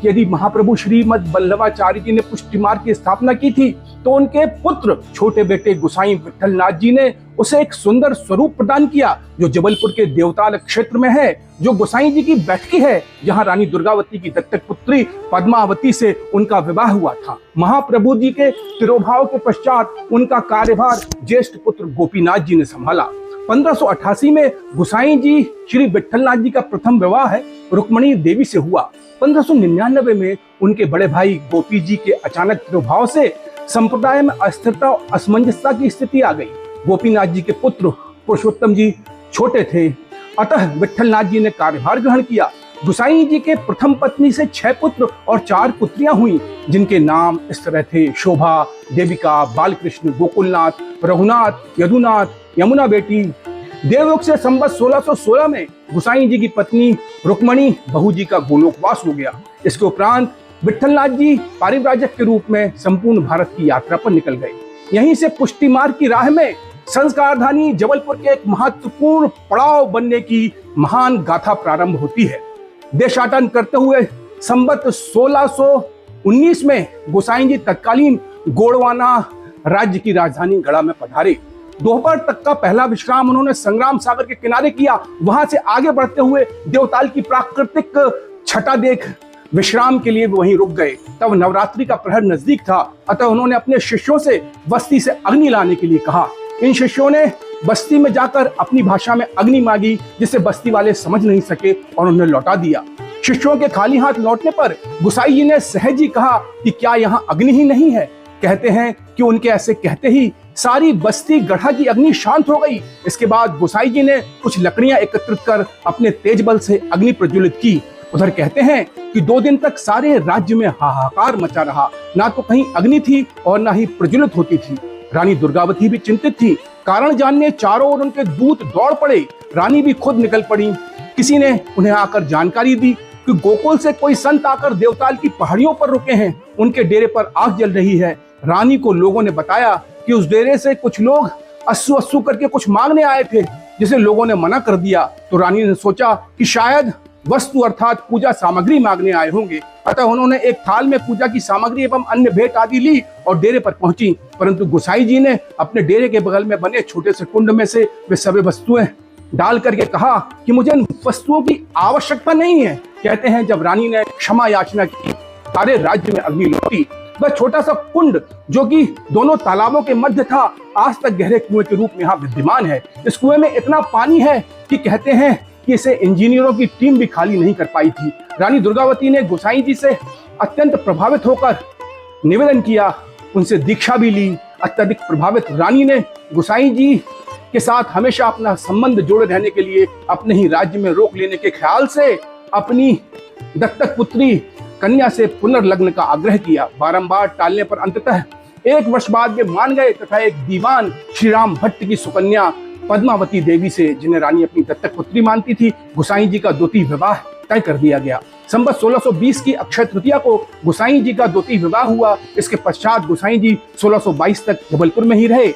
कि यदि महाप्रभु श्रीमद वल्लभाचार्य जी ने पुष्टि मार्ग की स्थापना की थी तो उनके पुत्र छोटे बेटे गोसाई विट्ठलनाथ जी ने उसे एक सुंदर स्वरूप प्रदान किया जो जबलपुर के देवताल क्षेत्र में है, जो गोसाई जी की बैठकी है, जहां रानी दुर्गावती की दत्तक पुत्री पद्मावती से उनका विवाह हुआ था। महाप्रभु जी के तिरोभाव के पश्चात उनका कार्यभार ज्येष्ठ पुत्र गोपीनाथ जी ने संभाला। 1588 में गोसाई जी श्री विट्ठलनाथ जी का प्रथम विवाह रुक्मणी देवी से हुआ। 1599 में उनके बड़े भाई गोपी जी के अचानक तिरोभाव से संप्रदाय में अस्थिरता और असमंजसता की स्थिति आ गई। गोपीनाथ जी के पुत्र पुरुषोत्तम जी छोटे थे, अतः विट्ठलनाथ जी ने कार्यभार ग्रहण किया। गोसाई जी के प्रथम पत्नी से 6 पुत्र और 4 पुत्रियां हुई, जिनके नाम इस तरह थे: शोभा, देविका, बालकृष्ण, गोकुलनाथ, रघुनाथ, यदुनाथ, यमुना बेटी। देवलोक से संवत 1616 में गोसाई जी की पत्नी रुक्मणी बहू जी का गोलोकवास हो गया। इसके उपरांत विट्ठलनाथ जी पारिव्राजक के रूप में संपूर्ण भारत की यात्रा पर निकल गए। यहीं से पुष्टि मार्ग की राह में संस्कारधानी जबलपुर के एक महत्वपूर्ण पड़ाव बनने की महान गाथा प्रारंभ होती है। देशाटन करते हुए संवत 1619 में गोसाई जी तत्कालीन गोंडवाना राज्य की राजधानी गढ़ा में पधारे। दोपहर तक का पहला विश्राम उन्होंने संग्राम सागर के किनारे किया। वहां से आगे बढ़ते हुए देवताल की प्राकृतिक छटा देख विश्राम के लिए वहीं रुक गए। तब नवरात्रि का प्रहर नजदीक था, अतः उन्होंने अपने शिष्यों से बस्ती से अग्नि लाने के लिए कहा। इन शिष्यों ने बस्ती में जाकर अपनी भाषा में अग्नि मांगी, जिसे बस्ती वाले समझ नहीं सके और उन्हें लौटा दिया। शिष्यों के खाली हाथ लौटने पर गोसाई जी ने सहज ही कहा कि क्या यहाँ अग्नि ही नहीं है। कहते हैं कि उनके ऐसे कहते ही सारी बस्ती गढ़ा की अग्नि शांत हो गई। इसके बाद गोसाई जी ने कुछ लकड़ियां एकत्रित कर अपने तेज बल से अग्नि प्रज्वलित की। उधर कहते हैं कि 2 दिन तक सारे राज्य में हाहाकार मचा रहा, ना तो कहीं अग्नि थी और ना ही प्रज्वलित होती थी। रानी दुर्गावती भी चिंतित थी। कारण जानने चारों ओर उनके दूत दौड़ पड़े। रानी भी खुद निकल पड़ी। किसी ने उन्हें आकर जानकारी दी कि गोकुल से कोई संत आकर देवताल की पहाड़ियों पर रुके हैं, उनके डेरे पर आग जल रही है। रानी को लोगों ने बताया कि उस डेरे से कुछ लोग अस्सू अस्सू करके कुछ मांगने आए थे, जिसे लोगों ने मना कर दिया। तो रानी ने सोचा कि शायद वस्तु अर्थात पूजा सामग्री मांगने आए होंगे। अतः उन्होंने एक थाल में पूजा की सामग्री एवं अन्य भेंट आदि ली और डेरे पर पहुंची। परंतु गोसाई जी ने अपने डेरे के बगल में बने छोटे से कुंड में से वे सभी वस्तुएं डाल करके कहा कि मुझे इन वस्तुओं की आवश्यकता नहीं है। कहते हैं जब रानी ने क्षमा याचना की, सारे राज्य में अग्नि लौटी। वह छोटा सा कुंड जो कि दोनों तालाबों के मध्य था, आज तक गहरे कुएं के रूप में यहाँ विद्यमान है। इस कुएं में इतना पानी है कि कहते हैं कि इसे इंजीनियरों की टीम भी खाली नहीं कर पाई थी। रानी दुर्गावती ने गोसाई जी से अत्यंत प्रभावित होकर निवेदन किया, उनसे दीक्षा भी ली। अत्यधिक प्रभावित रानी ने गोसाई जी के साथ हमेशा अपना संबंध जोड़े रहने के लिए अपने ही राज्य में रोक लेने के ख्याल से अपनी दत्तक पुत्री कन्या से पुनर्लग्न का आग्रह किया। बारंबार टालने पर अंततः 1 वर्ष बाद वे मान गए तथा एक दीवान श्रीराम भट्ट की सुकन्या पद्मावती देवी से, जिन्हें रानी अपनी दत्तक पुत्री मानती थी, गोसाई जी का द्वितीय विवाह तय कर दिया गया। संवत 1620 की अक्षय तृतीया को गोसाई जी का द्वितीय विवाह हुआ। इसके पश्चात गोसाई जी 1622 तक जबलपुर में ही रहे।